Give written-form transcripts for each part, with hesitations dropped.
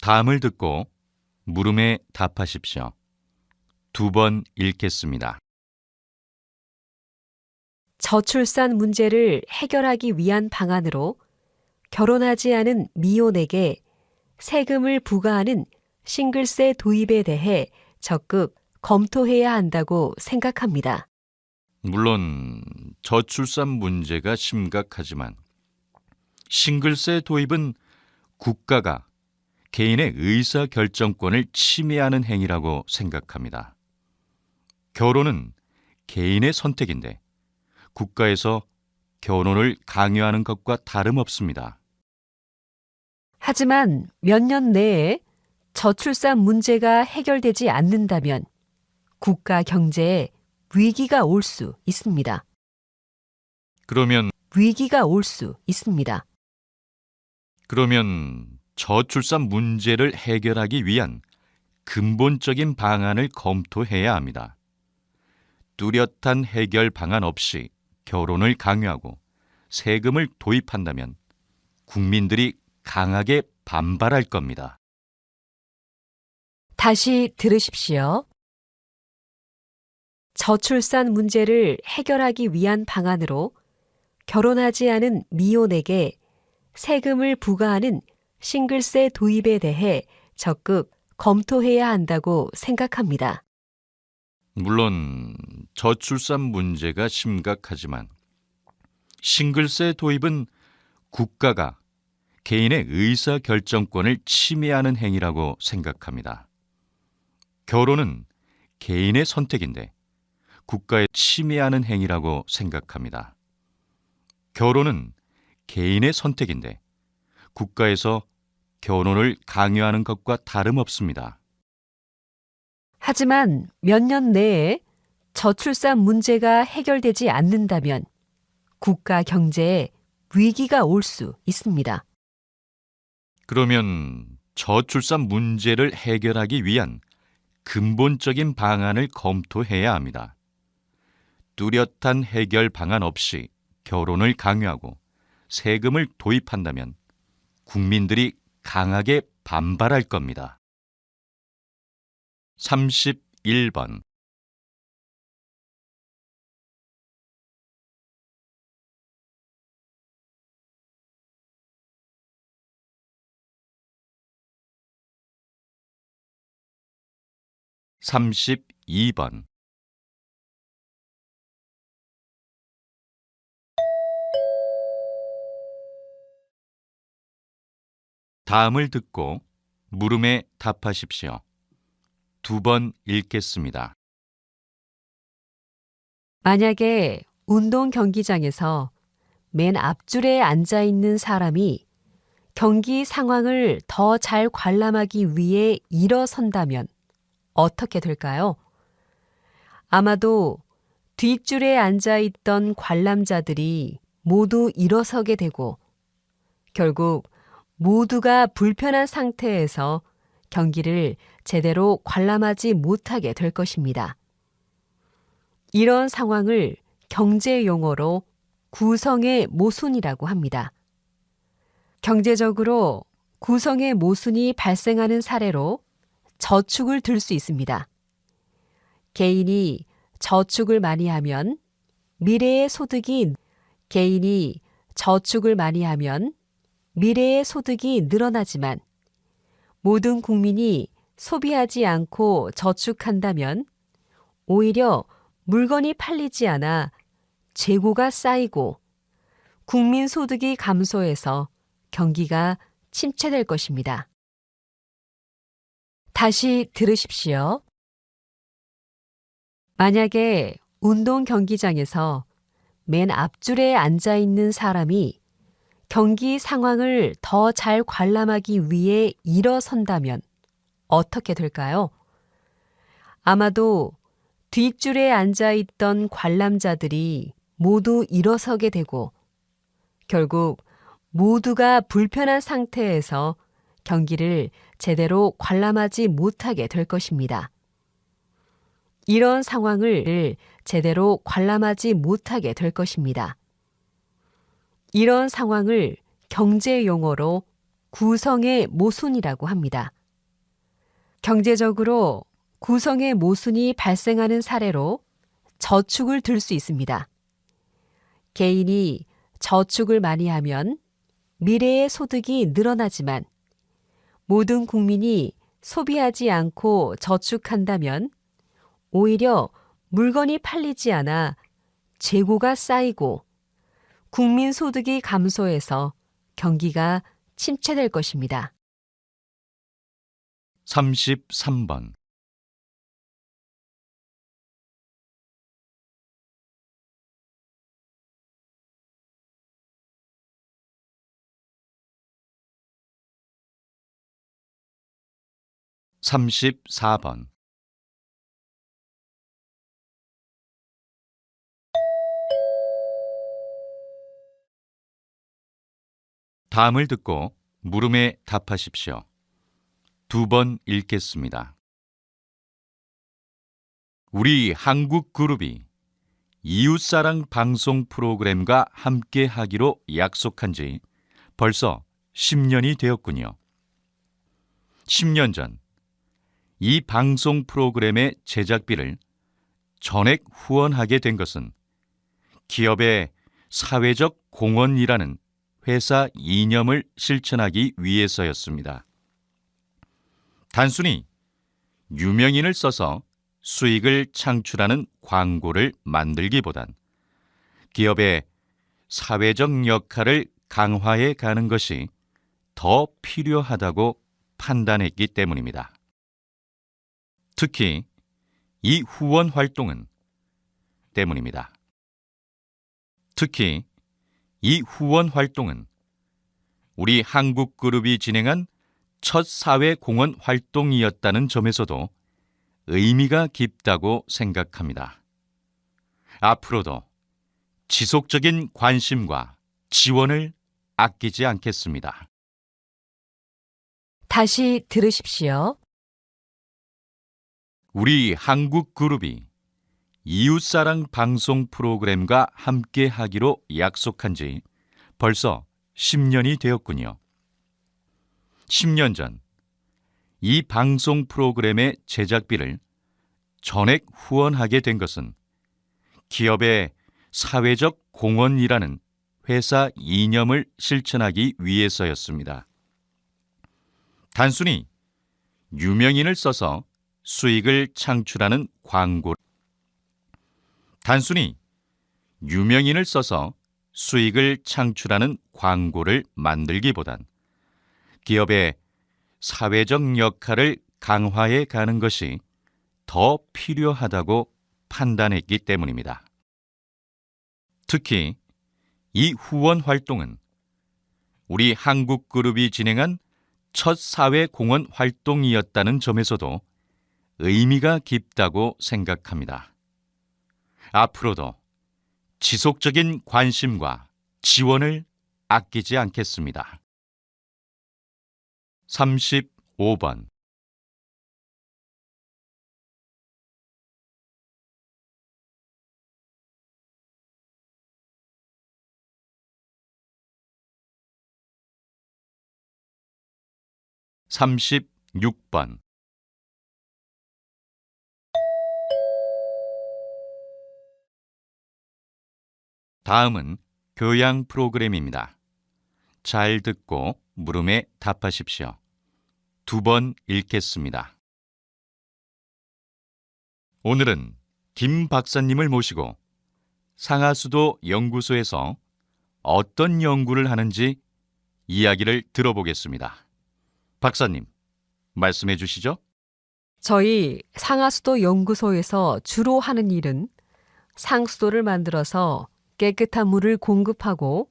다음을 듣고 물음에 답하십시오. 2번 읽겠습니다. 저출산 문제를 해결하기 위한 방안으로 결혼하지 않은 미혼에게 세금을 부과하는 싱글세 도입에 대해 적극 검토해야 한다고 생각합니다. 물론 저출산 문제가 심각하지만 싱글세 도입은 국가가 개인의 의사결정권을 침해하는 행위라고 생각합니다. 결혼은 개인의 선택인데 국가에서 결혼을 강요하는 것과 다름없습니다. 하지만 몇 년 내에 저출산 문제가 해결되지 않는다면 국가 경제에 위기가 올 수 있습니다. 그러면 저출산 문제를 해결하기 위한 근본적인 방안을 검토해야 합니다. 뚜렷한 해결 방안 없이 결혼을 강요하고 세금을 도입한다면 국민들이 강하게 반발할 겁니다. 다시 들으십시오. 저출산 문제를 해결하기 위한 방안으로 결혼하지 않은 미혼에게 세금을 부과하는 싱글세 도입에 대해 적극 검토해야 한다고 생각합니다. 물론 저출산 문제가 심각하지만 싱글세 도입은 국가가 개인의 의사결정권을 침해하는 행위라고 생각합니다. 결혼은 개인의 선택인데 국가에 침해하는 행위라고 생각합니다. 결혼은 개인의 선택인데 국가에서 결혼을 강요하는 것과 다름없습니다. 하지만 몇 년 내에 저출산 문제가 해결되지 않는다면 국가 경제에 위기가 올 수 있습니다. 그러면 저출산 문제를 해결하기 위한 근본적인 방안을 검토해야 합니다. 뚜렷한 해결 방안 없이 결혼을 강요하고 세금을 도입한다면 국민들이 강하게 반발할 겁니다. 31번 32번 다음을 듣고 물음에 답하십시오. 2번 읽겠습니다. 만약에 운동 경기장에서 맨 앞줄에 앉아 있는 사람이 경기 상황을 더 잘 관람하기 위해 일어선다면 어떻게 될까요? 아마도 뒷줄에 앉아 있던 관람자들이 모두 일어서게 되고 결국 모두가 불편한 상태에서 경기를 제대로 관람하지 못하게 될 것입니다. 이런 상황을 경제 용어로 구성의 모순이라고 합니다. 경제적으로 구성의 모순이 발생하는 사례로 저축을 들 수 있습니다. 개인이 저축을 많이 하면 미래의 소득이 늘어나지만 모든 국민이 소비하지 않고 저축한다면 오히려 물건이 팔리지 않아 재고가 쌓이고 국민 소득이 감소해서 경기가 침체될 것입니다. 다시 들으십시오. 만약에 운동 경기장에서 맨 앞줄에 앉아 있는 사람이 경기 상황을 더 잘 관람하기 위해 일어선다면 어떻게 될까요? 아마도 뒷줄에 앉아 있던 관람자들이 모두 일어서게 되고 결국 모두가 불편한 상태에서 경기를 제대로 관람하지 못하게 될 것입니다. 이런 상황을 제대로 관람하지 못하게 될 것입니다. 이런 상황을 경제 용어로 구성의 모순이라고 합니다. 경제적으로 구성의 모순이 발생하는 사례로 저축을 들 수 있습니다. 개인이 저축을 많이 하면 미래의 소득이 늘어나지만 모든 국민이 소비하지 않고 저축한다면 오히려 물건이 팔리지 않아 재고가 쌓이고 국민 소득이 감소해서 경기가 침체될 것입니다. 33번. 삼십사 번. 다음을 듣고 물음에 답하십시오. 2번 읽겠습니다. 우리 한국 그룹이 이웃사랑 방송 프로그램과 함께 하기로 약속한 지 벌써 10년이 되었군요. 10년 전 이 방송 프로그램의 제작비를 전액 후원하게 된 것은 기업의 사회적 공헌이라는 회사 이념을 실천하기 위해서였습니다. 단순히 유명인을 써서 수익을 창출하는 광고를 만들기보단 기업의 사회적 역할을 강화해 가는 것이 더 필요하다고 판단했기 때문입니다. 특히 이 후원 활동은 우리 한국그룹이 진행한 첫 사회공헌 활동이었다는 점에서도 의미가 깊다고 생각합니다. 앞으로도 지속적인 관심과 지원을 아끼지 않겠습니다. 다시 들으십시오. 우리 한국그룹이 이웃사랑 방송 프로그램과 함께 하기로 약속한 지 벌써 10년이 되었군요. 10년 전 이 방송 프로그램의 제작비를 전액 후원하게 된 것은 기업의 사회적 공헌이라는 회사 이념을 실천하기 위해서였습니다. 단순히 유명인을 써서 수익을 창출하는 광고를 만들기보단 기업의 사회적 역할을 강화해 가는 것이 더 필요하다고 판단했기 때문입니다. 특히 이 후원 활동은 우리 한국그룹이 진행한 첫 사회공헌 활동이었다는 점에서도 의미가 깊다고 생각합니다. 앞으로도 지속적인 관심과 지원을 아끼지 않겠습니다. 35번. 삼십육 번. 다음은 교양 프로그램입니다. 잘 듣고 물음에 답하십시오. 2번 읽겠습니다. 오늘은 김 박사님을 모시고 상하수도 연구소에서 어떤 연구를 하는지 이야기를 들어보겠습니다. 박사님, 말씀해 주시죠. 저희 상하수도 연구소에서 주로 하는 일은 상수도를 만들어서 깨끗한 물을 공급하고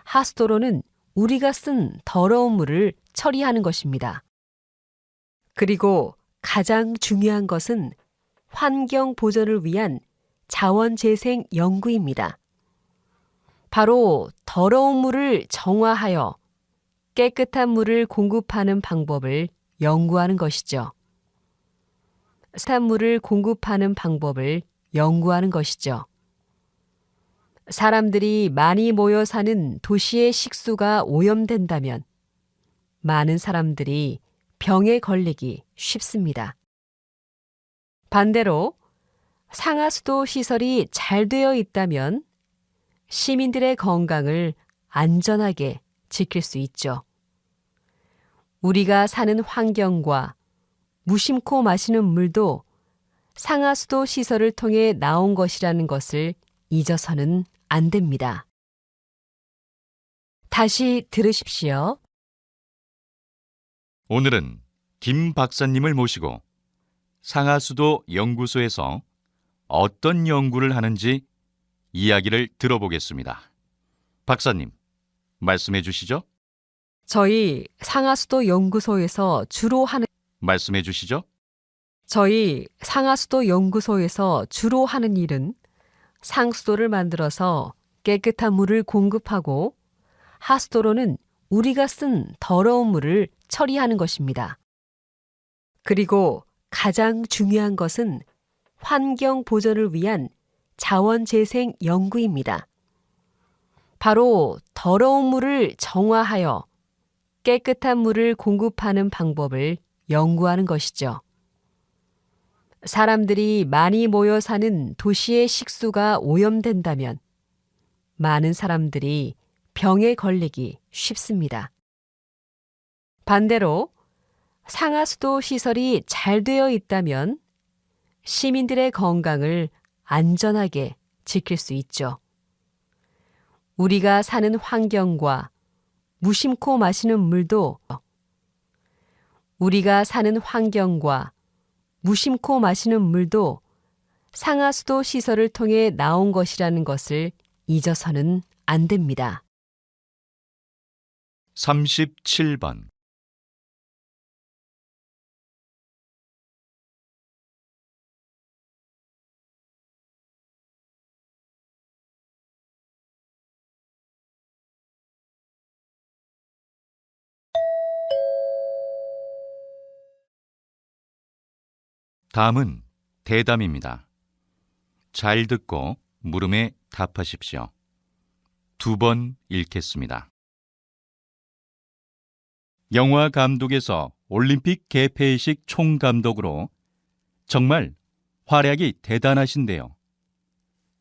하수도로는 우리가 쓴 더러운 물을 처리하는 것입니다. 그리고 가장 중요한 것은 환경 보전을 위한 자원재생 연구입니다. 바로 더러운 물을 정화하여 깨끗한 물을 공급하는 방법을 연구하는 것이죠. 사람들이 많이 모여 사는 도시의 식수가 오염된다면 많은 사람들이 병에 걸리기 쉽습니다. 반대로 상하수도 시설이 잘 되어 있다면 시민들의 건강을 안전하게 지킬 수 있죠. 우리가 사는 환경과 무심코 마시는 물도 상하수도 시설을 통해 나온 것이라는 것을 잊어서는 안 됩니다. 다시 들으십시오. 오늘은 김 박사님을 모시고 상하수도 연구소에서 어떤 연구를 하는지 이야기를 들어보겠습니다. 박사님, 말씀해 주시죠. 저희 상하수도 연구소에서 주로 하는 말씀해 주시죠. 저희 상하수도 연구소에서 주로 하는 일은 상수도를 만들어서 깨끗한 물을 공급하고 하수도로는 우리가 쓴 더러운 물을 처리하는 것입니다. 그리고 가장 중요한 것은 환경 보전을 위한 자원재생 연구입니다. 바로 더러운 물을 정화하여 깨끗한 물을 공급하는 방법을 연구하는 것이죠. 사람들이 많이 모여 사는 도시의 식수가 오염된다면 많은 사람들이 병에 걸리기 쉽습니다. 반대로 상하수도 시설이 잘 되어 있다면 시민들의 건강을 안전하게 지킬 수 있죠. 우리가 사는 환경과 무심코 마시는 물도 무심코 마시는 물도 상하수도 시설을 통해 나온 것이라는 것을 잊어서는 안 됩니다. 37번. 다음은 대담입니다. 잘 듣고 물음에 답하십시오. 2번 읽겠습니다. 영화 감독에서 올림픽 개폐식 총감독으로 정말 활약이 대단하신데요.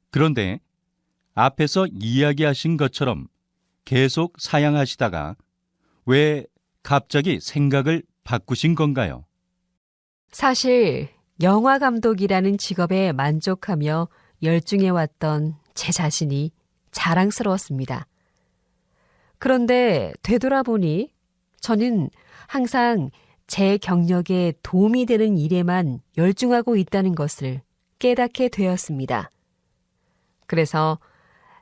그런데 앞에서 이야기하신 것처럼 계속 사양하시다가 왜 갑자기 생각을 바꾸신 건가요? 사실 영화 감독이라는 직업에 만족하며 열중해왔던 제 자신이 자랑스러웠습니다. 그런데 되돌아보니 저는 항상 제 경력에 도움이 되는 일에만 열중하고 있다는 것을 깨닫게 되었습니다. 그래서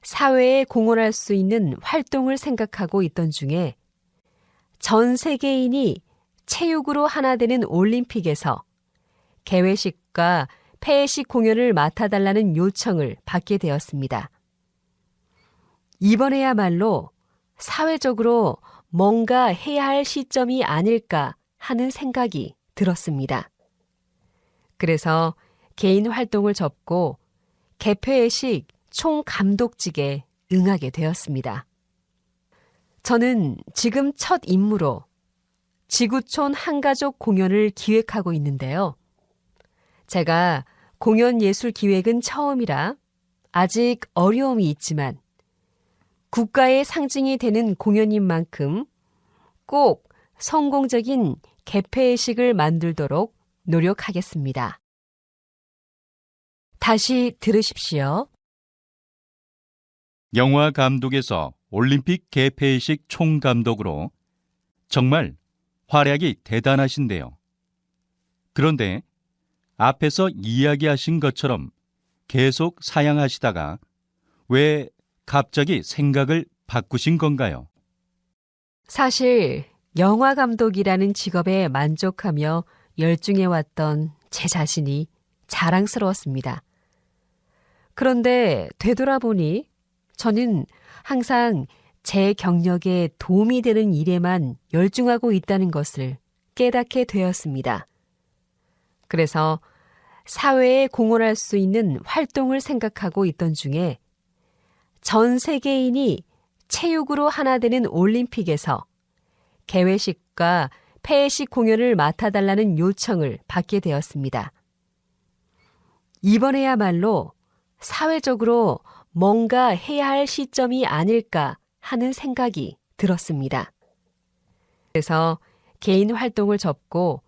사회에 공헌할 수 있는 활동을 생각하고 있던 중에 전 세계인이 체육으로 하나 되는 올림픽에서 개회식과 폐회식 공연을 맡아달라는 요청을 받게 되었습니다. 이번에야말로 사회적으로 뭔가 해야 할 시점이 아닐까 하는 생각이 들었습니다. 그래서 개인 활동을 접고 개폐회식 총감독직에 응하게 되었습니다. 저는 지금 첫 임무로 지구촌 한가족 공연을 기획하고 있는데요. 제가 공연 예술 기획은 처음이라 아직 어려움이 있지만 국가의 상징이 되는 공연인 만큼 꼭 성공적인 개폐회식을 만들도록 노력하겠습니다. 다시 들으십시오. 영화 감독에서 올림픽 개폐식 총감독으로 정말 활약이 대단하신데요. 그런데 앞에서 이야기하신 것처럼 계속 사양하시다가 왜 갑자기 생각을 바꾸신 건가요? 사실 영화 감독이라는 직업에 만족하며 열중해왔던 제 자신이 자랑스러웠습니다. 그런데 되돌아보니 저는 항상 제 경력에 도움이 되는 일에만 열중하고 있다는 것을 깨닫게 되었습니다. 그래서 사회에 공헌할 수 있는 활동을 생각하고 있던 중에 전 세계인이 체육으로 하나 되는 올림픽에서 개회식과 폐회식 공연을 맡아달라는 요청을 받게 되었습니다. 이번에야말로 사회적으로 뭔가 해야 할 시점이 아닐까 하는 생각이 들었습니다. 그래서 개인 활동을 접고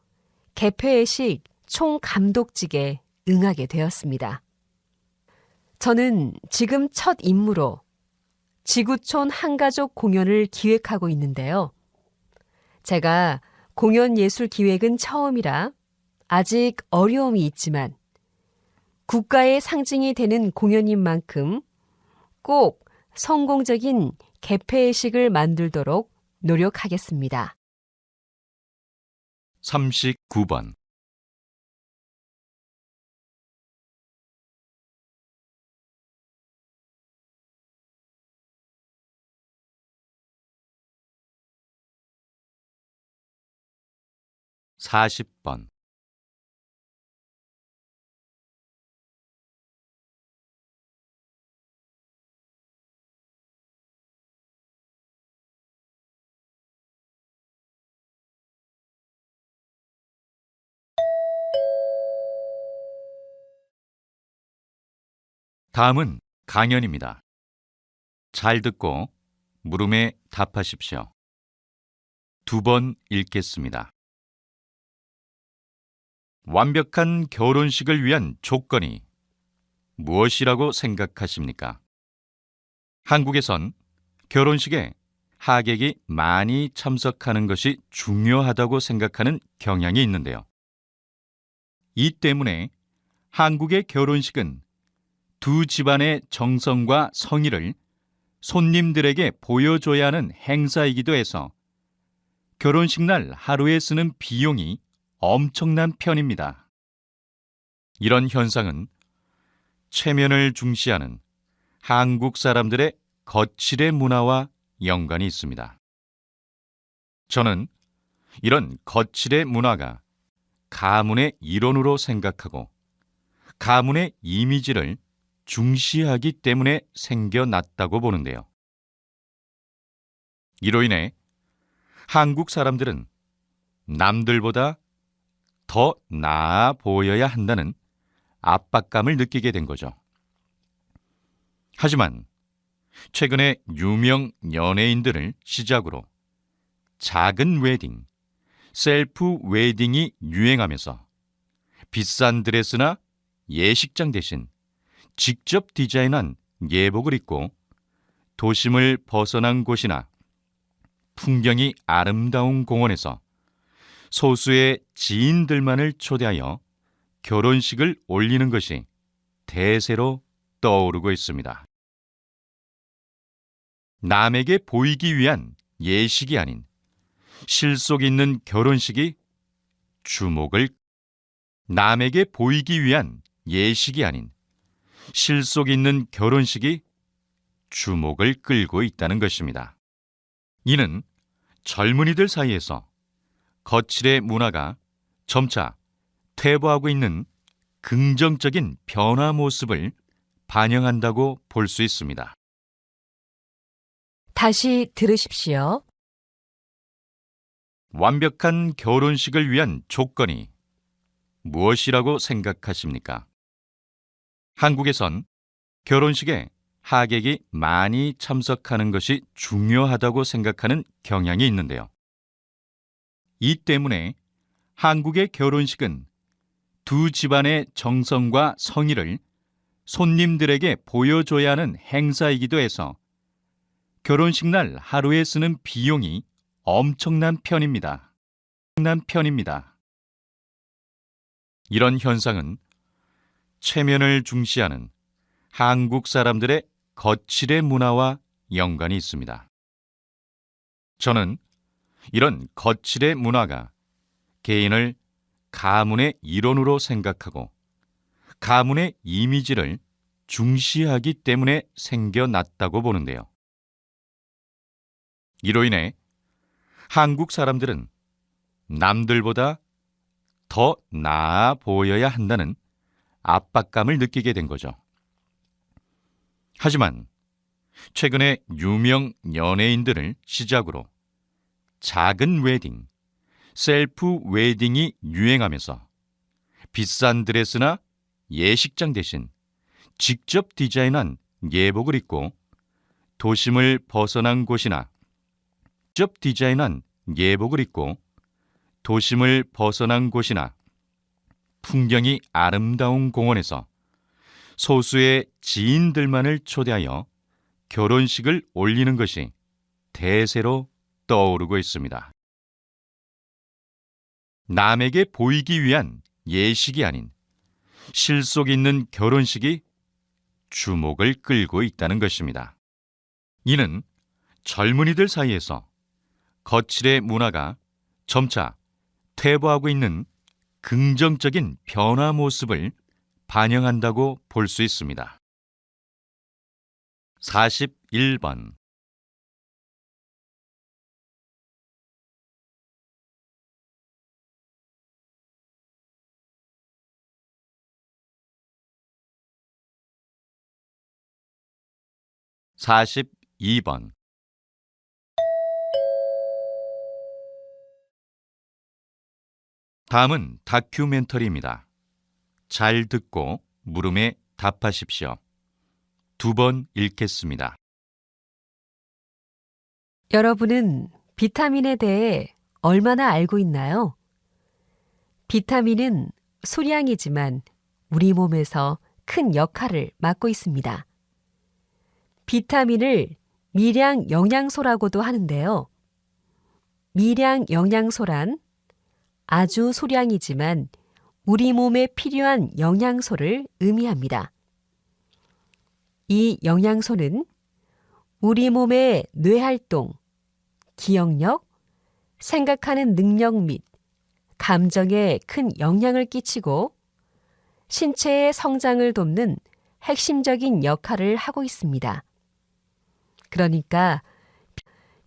개폐회식 총감독직에 응하게 되었습니다. 저는 지금 첫 임무로 지구촌 한가족 공연을 기획하고 있는데요. 제가 공연 예술 기획은 처음이라 아직 어려움이 있지만 국가의 상징이 되는 공연인 만큼 꼭 성공적인 개폐회식을 만들도록 노력하겠습니다. 39번. 사십 번. 다음은 강연입니다. 잘 듣고 물음에 답하십시오. 2번 읽겠습니다. 완벽한 결혼식을 위한 조건이 무엇이라고 생각하십니까? 한국에선 결혼식에 하객이 많이 참석하는 것이 중요하다고 생각하는 경향이 있는데요. 이 때문에 한국의 결혼식은 두 집안의 정성과 성의를 손님들에게 보여줘야 하는 행사이기도 해서 결혼식 날 하루에 쓰는 비용이 엄청난 편입니다. 이런 현상은 체면을 중시하는 한국 사람들의 거칠의 문화와 연관이 있습니다. 저는 이런 거칠의 문화가 가문의 일원으로 생각하고 가문의 이미지를 중시하기 때문에 생겨났다고 보는데요. 이로 인해 한국 사람들은 남들보다 더 나아 보여야 한다는 압박감을 느끼게 된 거죠. 하지만 최근에 유명 연예인들을 시작으로 작은 웨딩, 셀프 웨딩이 유행하면서 비싼 드레스나 예식장 대신 직접 디자인한 예복을 입고 도심을 벗어난 곳이나 풍경이 아름다운 공원에서 소수의 지인들만을 초대하여 결혼식을 올리는 것이 대세로 떠오르고 있습니다. 남에게 보이기 위한 예식이 아닌 실속 있는 결혼식이 남에게 보이기 위한 예식이 아닌 실속 있는 결혼식이 주목을 끌고 있다는 것입니다. 이는 젊은이들 사이에서 거칠의 문화가 점차 퇴보하고 있는 긍정적인 변화 모습을 반영한다고 볼 수 있습니다. 다시 들으십시오. 완벽한 결혼식을 위한 조건이 무엇이라고 생각하십니까? 한국에선 결혼식에 하객이 많이 참석하는 것이 중요하다고 생각하는 경향이 있는데요. 이 때문에 한국의 결혼식은 두 집안의 정성과 성의를 손님들에게 보여줘야 하는 행사이기도 해서 결혼식 날 하루에 쓰는 비용이 엄청난 편입니다. 이런 현상은 체면을 중시하는 한국 사람들의 거칠의 문화와 연관이 있습니다. 저는 이런 거칠의 문화가 개인을 가문의 일원으로 생각하고 가문의 이미지를 중시하기 때문에 생겨났다고 보는데요. 이로 인해 한국 사람들은 남들보다 더 나아 보여야 한다는 압박감을 느끼게 된 거죠. 하지만 최근에 유명 연예인들을 시작으로 작은 웨딩, 셀프 웨딩이 유행하면서 비싼 드레스나 예식장 대신 직접 디자인한 예복을 입고 도심을 벗어난 곳이나 직접 디자인한 예복을 입고 도심을 벗어난 곳이나 풍경이 아름다운 공원에서 소수의 지인들만을 초대하여 결혼식을 올리는 것이 대세로 떠오르고 있습니다. 남에게 보이기 위한 예식이 아닌 실속 있는 결혼식이 주목을 끌고 있다는 것입니다. 이는 젊은이들 사이에서 거칠의 문화가 점차 퇴보하고 있는 긍정적인 변화 모습을 반영한다고 볼 수 있습니다. 41번 42번 다음은 다큐멘터리입니다. 잘 듣고 물음에 답하십시오. 2번 읽겠습니다. 여러분은 비타민에 대해 얼마나 알고 있나요? 비타민은 소량이지만 우리 몸에서 큰 역할을 맡고 있습니다. 비타민을 미량 영양소라고도 하는데요. 미량 영양소란 아주 소량이지만 우리 몸에 필요한 영양소를 의미합니다. 이 영양소는 우리 몸의 뇌활동, 기억력, 생각하는 능력 및 감정에 큰 영향을 끼치고 신체의 성장을 돕는 핵심적인 역할을 하고 있습니다. 그러니까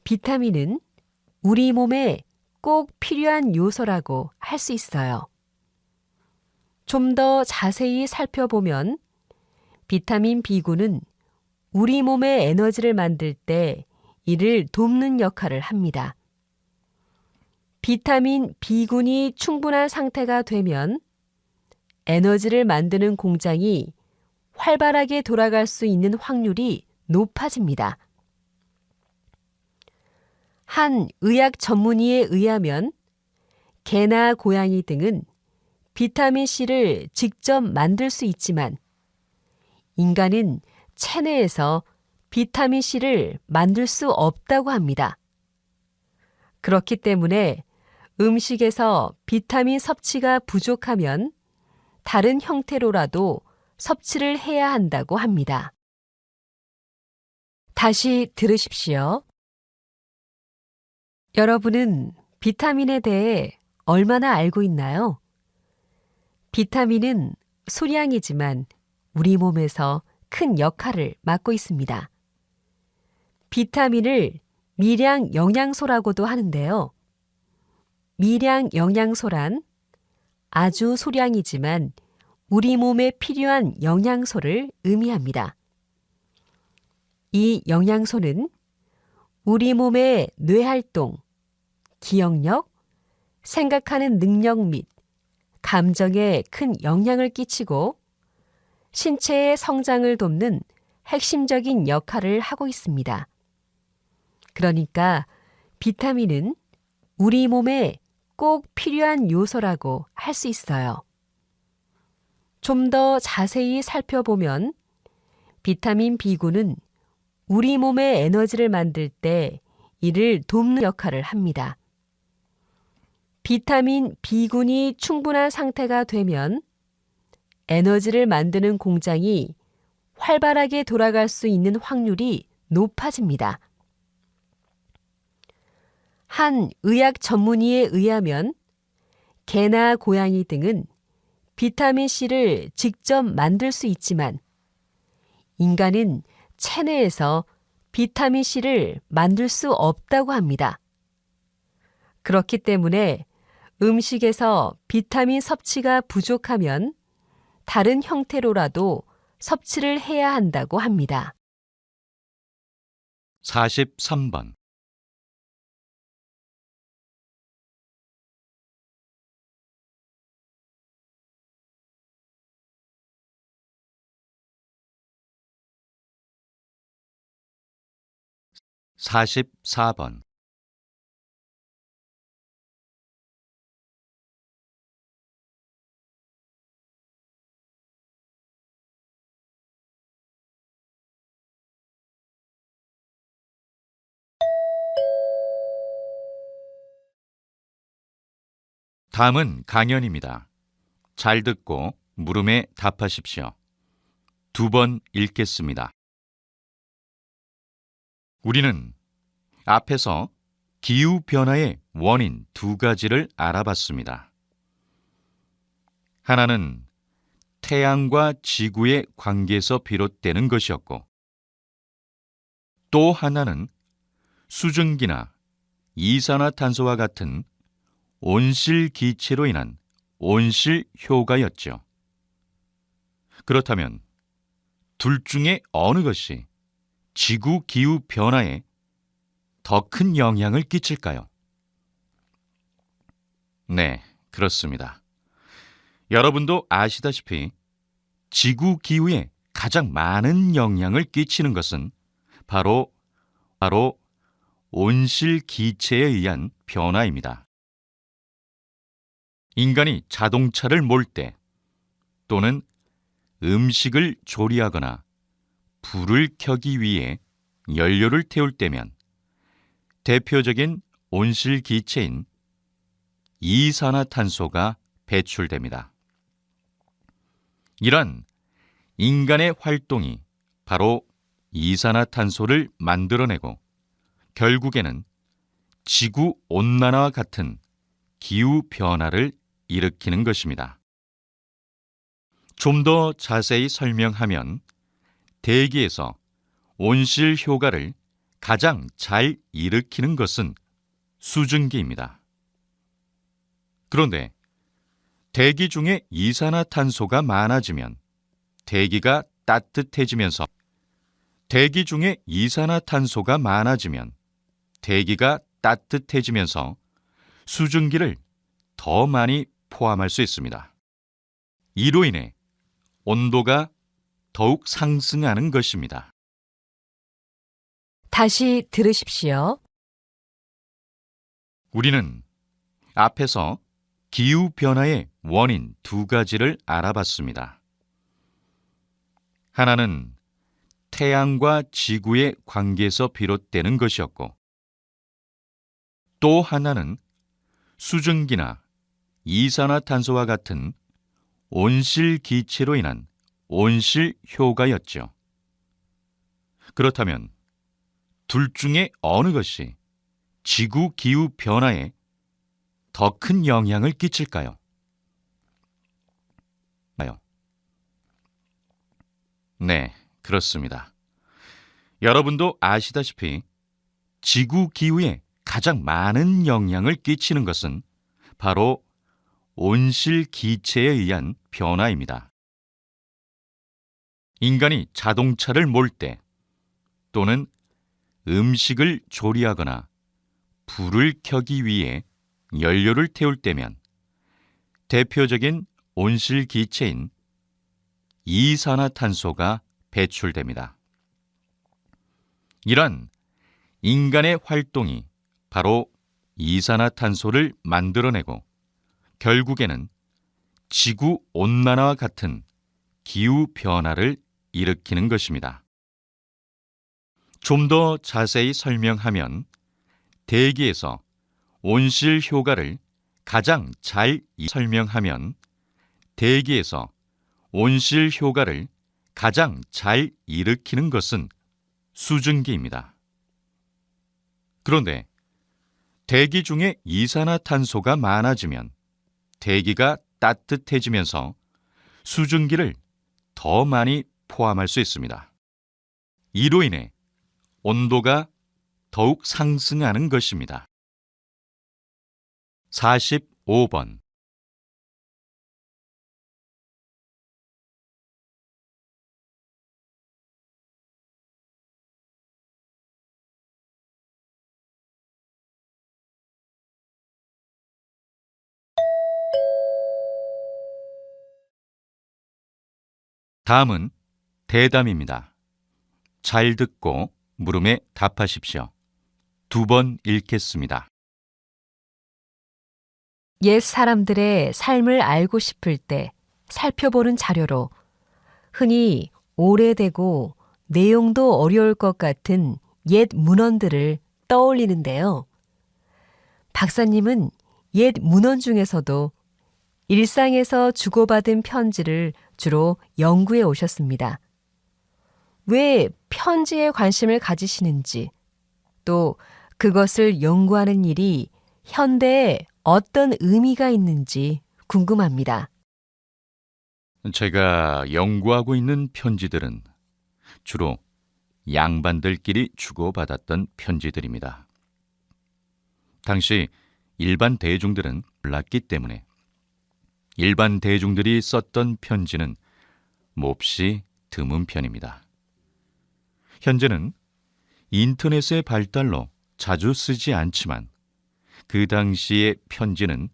비타민은 우리 몸에 꼭 필요한 요소라고 할 수 있어요. 좀 더 자세히 살펴보면 비타민 B군은 우리 몸의 에너지를 만들 때 이를 돕는 역할을 합니다. 비타민 B군이 충분한 상태가 되면 에너지를 만드는 공장이 활발하게 돌아갈 수 있는 확률이 높아집니다. 한 의학 전문의에 의하면 개나 고양이 등은 비타민C를 직접 만들 수 있지만 인간은 체내에서 비타민C를 만들 수 없다고 합니다. 그렇기 때문에 음식에서 비타민 섭취가 부족하면 다른 형태로라도 섭취를 해야 한다고 합니다. 다시 들으십시오. 여러분은 비타민에 대해 얼마나 알고 있나요? 비타민은 소량이지만 우리 몸에서 큰 역할을 맡고 있습니다. 비타민을 미량 영양소라고도 하는데요. 미량 영양소란 아주 소량이지만 우리 몸에 필요한 영양소를 의미합니다. 이 영양소는 우리 몸의 뇌활동, 기억력, 생각하는 능력 및 감정에 큰 영향을 끼치고 신체의 성장을 돕는 핵심적인 역할을 하고 있습니다. 그러니까 비타민은 우리 몸에 꼭 필요한 요소라고 할 수 있어요. 좀 더 자세히 살펴보면 비타민 B군은 우리 몸의 에너지를 만들 때 이를 돕는 역할을 합니다. 비타민 B군이 충분한 상태가 되면 에너지를 만드는 공장이 활발하게 돌아갈 수 있는 확률이 높아집니다. 한 의학 전문의에 의하면 개나 고양이 등은 비타민C를 직접 만들 수 있지만 인간은 체내에서 비타민C를 만들 수 없다고 합니다. 그렇기 때문에 음식에서 비타민 섭취가 부족하면 다른 형태로라도 섭취를 해야 한다고 합니다. 43번 44번. 다음은 강연입니다. 잘 듣고 물음에 답하십시오. 2번 읽겠습니다. 우리는 앞에서 기후변화의 원인 2가지를 알아봤습니다. 하나는 태양과 지구의 관계에서 비롯되는 것이었고, 또 하나는 수증기나 이산화탄소와 같은 온실기체로 인한 온실효과였죠. 그렇다면 둘 중에 어느 것이 지구 기후 변화에 더 큰 영향을 끼칠까요? 네, 그렇습니다. 여러분도 아시다시피 지구 기후에 가장 많은 영향을 끼치는 것은 바로 온실기체에 의한 변화입니다. 인간이 자동차를 몰 때 또는 음식을 조리하거나 불을 켜기 위해 연료를 태울 때면 대표적인 온실기체인 이산화탄소가 배출됩니다. 이런 인간의 활동이 바로 이산화탄소를 만들어내고 결국에는 지구 온난화와 같은 기후 변화를 일으키는 것입니다. 좀 더 자세히 설명하면 대기에서 온실 효과를 가장 잘 일으키는 것은 수증기입니다. 그런데 대기 중에 이산화탄소가 많아지면 대기가 따뜻해지면서 수증기를 더 많이 포함할 수 있습니다. 이로 인해 온도가 더욱 상승하는 것입니다. 다시 들으십시오. 우리는 앞에서 기후변화의 원인 2가지를 알아봤습니다. 하나는 태양과 지구의 관계에서 비롯되는 것이었고, 또 하나는 수증기나 이산화탄소와 같은 온실기체로 인한 온실효과였죠. 그렇다면 둘 중에 어느 것이 지구 기후 변화에 더 큰 영향을 끼칠까요? 네, 그렇습니다. 여러분도 아시다시피 지구 기후에 가장 많은 영향을 끼치는 것은 바로 온실기체에 의한 변화입니다. 인간이 자동차를 몰 때 또는 음식을 조리하거나 불을 켜기 위해 연료를 태울 때면 대표적인 온실기체인 이산화탄소가 배출됩니다. 이런 인간의 활동이 바로 이산화탄소를 만들어내고 결국에는 지구 온난화와 같은 기후 변화를 일으키는 것입니다. 좀 더 자세히 설명하면 대기에서 온실 효과를 가장 잘 일으키는 것은 수증기입니다. 그런데 대기 중에 이산화탄소가 많아지면 대기가 따뜻해지면서 수증기를 더 많이 포함할 수 있습니다. 이로 인해 온도가 더욱 상승하는 것입니다. 45번. 다음은 대담입니다. 잘 듣고 물음에 답하십시오. 두 번 읽겠습니다. 옛 사람들의 삶을 알고 싶을 때 살펴보는 자료로 흔히 오래되고 내용도 어려울 것 같은 옛 문헌들을 떠올리는데요. 박사님은 옛 문헌 중에서도 일상에서 주고받은 편지를 주로 연구해 오셨습니다. 왜 편지에 관심을 가지시는지, 또 그것을 연구하는 일이 현대에 어떤 의미가 있는지 궁금합니다. 제가 연구하고 있는 편지들은 주로 양반들끼리 주고받았던 편지들입니다. 당시 일반 대중들은 몰랐기 때문에 일반 대중들이 썼던 편지는 몹시 드문 편입니다. 현재는 인터넷의 발달로 자주 쓰지 않지만 그 당시의 편지는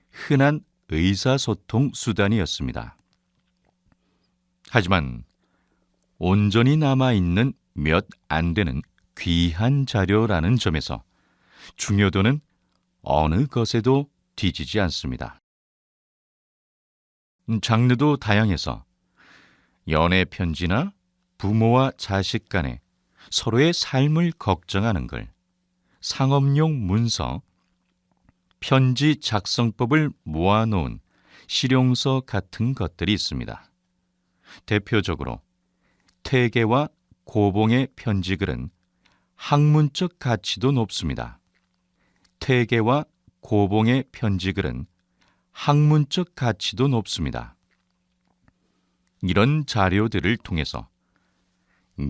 흔한 의사소통 수단이었습니다. 하지만 온전히 남아있는 몇 안 되는 귀한 자료라는 점에서 중요도는 어느 것에도 뒤지지 않습니다. 장르도 다양해서 연애 편지나 부모와 자식 간에 서로의 삶을 걱정하는 글, 상업용 문서, 편지 작성법을 모아놓은 실용서 같은 것들이 있습니다. 대표적으로 태계와 고봉의 편지글은 학문적 가치도 높습니다. 태계와 고봉의 편지글은 학문적 가치도 높습니다. 이런 자료들을 통해서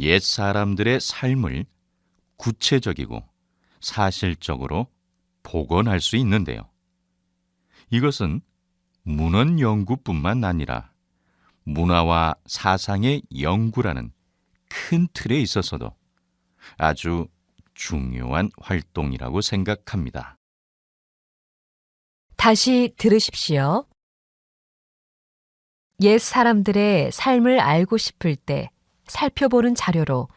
옛 사람들의 삶을 구체적이고 사실적으로 복원할 수 있는데요. 이것은 문헌 연구뿐만 아니라 문화와 사상의 연구라는 큰 틀에 있어서도 아주 중요한 활동이라고 생각합니다. 다시 들으십시오. 옛 사람들의 삶을 알고 싶을 때 살펴보는 자료로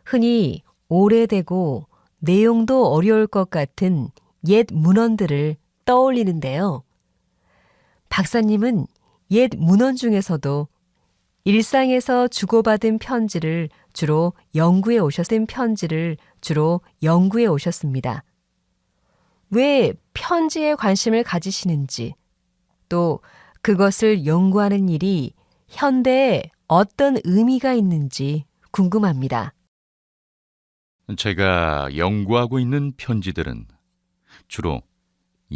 흔히 오래되고 내용도 어려울 것 같은 옛 문헌들을 떠올리는데요. 박사님은 옛 문헌 중에서도 일상에서 주고받은 편지를 주로 연구해 오셨습니다. 왜 편지에 관심을 가지시는지, 또 그것을 연구하는 일이 현대에 어떤 의미가 있는지 궁금합니다. 제가 연구하고 있는 편지들은 주로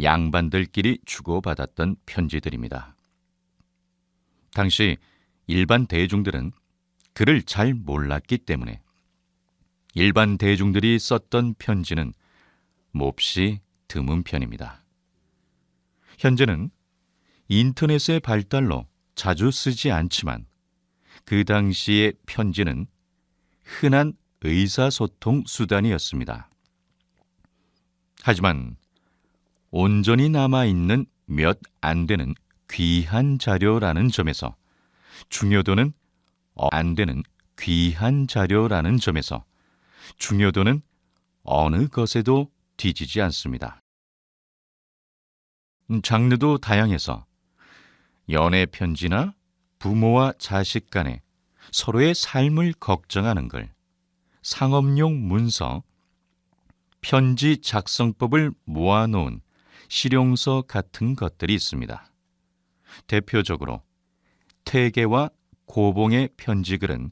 양반들끼리 주고받았던 편지들입니다. 당시 일반 대중들은 글을 잘 몰랐기 때문에 일반 대중들이 썼던 편지는 몹시 드문 편입니다. 현재는 인터넷의 발달로 자주 쓰지 않지만 그 당시의 편지는 흔한 의사소통 수단이었습니다. 하지만 온전히 남아있는 몇 안 되는 귀한 자료라는 점에서 중요도는 어느 것에도 뒤지지 않습니다. 장르도 다양해서 연애 편지나 부모와 자식 간에 서로의 삶을 걱정하는 글, 상업용 문서, 편지 작성법을 모아놓은 실용서 같은 것들이 있습니다. 대표적으로 태계와 고봉의 편지글은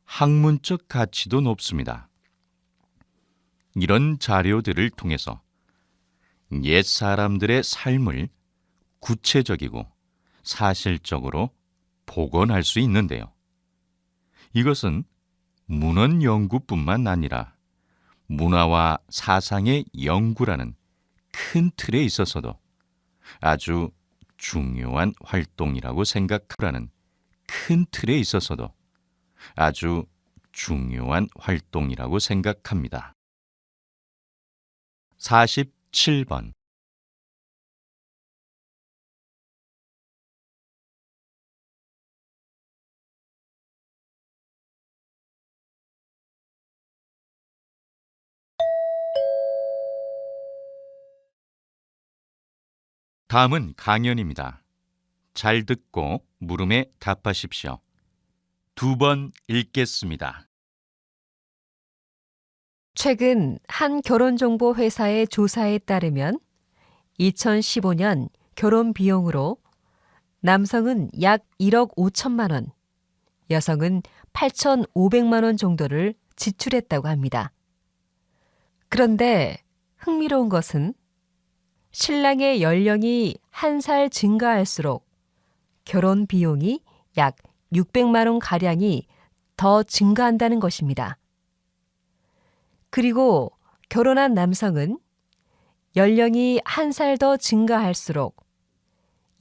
학문적 가치도 높습니다. 이런 자료들을 통해서 옛 사람들의 삶을 구체적이고 사실적으로 복원할 수 있는데요. 이것은 문헌 연구뿐만 아니라 문화와 사상의 연구라는 큰 틀에 있어서도 아주 중요한 활동이라고 생각합니다. 47번. 다음은 강연입니다. 잘 듣고 물음에 답하십시오. 2번 읽겠습니다. 최근 한 결혼정보 회사의 조사에 따르면 2015년 결혼 비용으로 남성은 약 1억 5천만 원, 여성은 8,500만 원 정도를 지출했다고 합니다. 그런데 흥미로운 것은 신랑의 연령이 한 살 증가할수록 결혼 비용이 약 600만 원 가량이 더 증가한다는 것입니다. 그리고 결혼한 남성은 연령이 한 살 더 증가할수록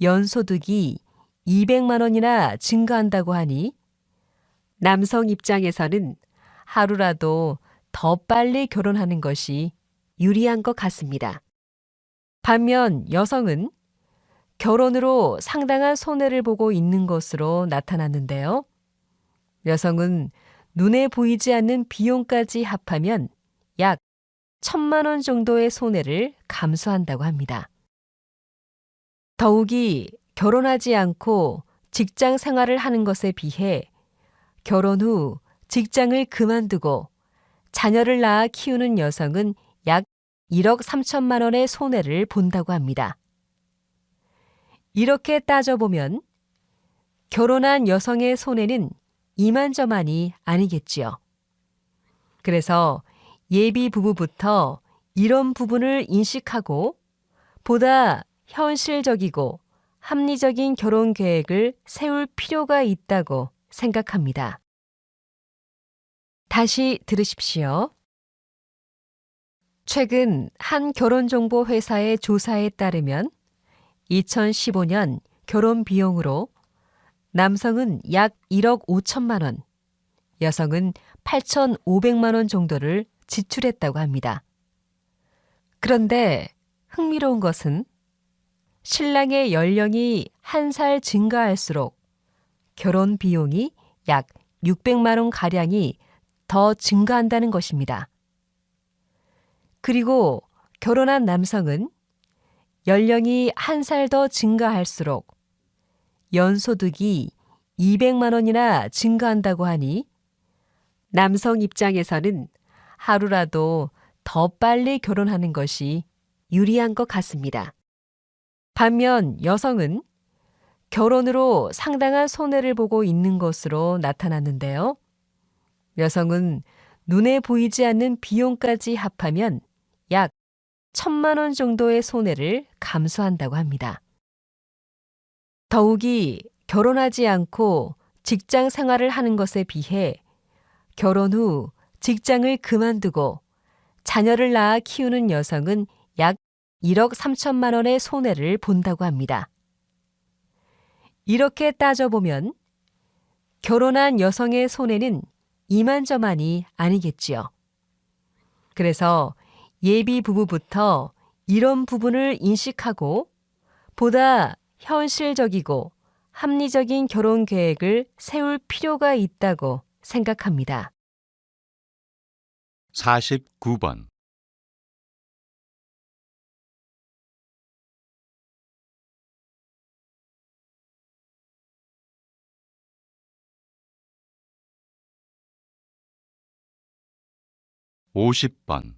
연소득이 200만 원이나 증가한다고 하니 남성 입장에서는 하루라도 더 빨리 결혼하는 것이 유리한 것 같습니다. 반면 여성은 결혼으로 상당한 손해를 보고 있는 것으로 나타났는데요. 여성은 눈에 보이지 않는 비용까지 합하면 약 1,000만 원 정도의 손해를 감수한다고 합니다. 더욱이 결혼하지 않고 직장 생활을 하는 것에 비해 결혼 후 직장을 그만두고 자녀를 낳아 키우는 여성은 약 1억 3천만 원의 손해를 본다고 합니다. 이렇게 따져보면 결혼한 여성의 손해는 이만저만이 아니겠지요. 그래서 예비 부부부터 이런 부분을 인식하고 보다 현실적이고 합리적인 결혼 계획을 세울 필요가 있다고 생각합니다. 다시 들으십시오. 최근 한 결혼정보 회사의 조사에 따르면 2015년 결혼 비용으로 남성은 약 1억 5천만 원, 여성은 8,500만 원 정도를 지출했다고 합니다. 그런데 흥미로운 것은 신랑의 연령이 한 살 증가할수록 결혼 비용이 약 600만 원 가량이 더 증가한다는 것입니다. 그리고 결혼한 남성은 연령이 한 살 더 증가할수록 연소득이 200만 원이나 증가한다고 하니 남성 입장에서는 하루라도 더 빨리 결혼하는 것이 유리한 것 같습니다. 반면 여성은 결혼으로 상당한 손해를 보고 있는 것으로 나타났는데요. 여성은 눈에 보이지 않는 비용까지 합하면 약 1,000만 원 정도의 손해를 감수한다고 합니다. 더욱이 결혼하지 않고 직장 생활을 하는 것에 비해 결혼 후 직장을 그만두고 자녀를 낳아 키우는 여성은 약 1억 3천만 원의 손해를 본다고 합니다. 이렇게 따져보면 결혼한 여성의 손해는 이만저만이 아니겠지요. 그래서 예비 부부부터 이런 부분을 인식하고 보다 현실적이고 합리적인 결혼 계획을 세울 필요가 있다고 생각합니다. 49번. (50번)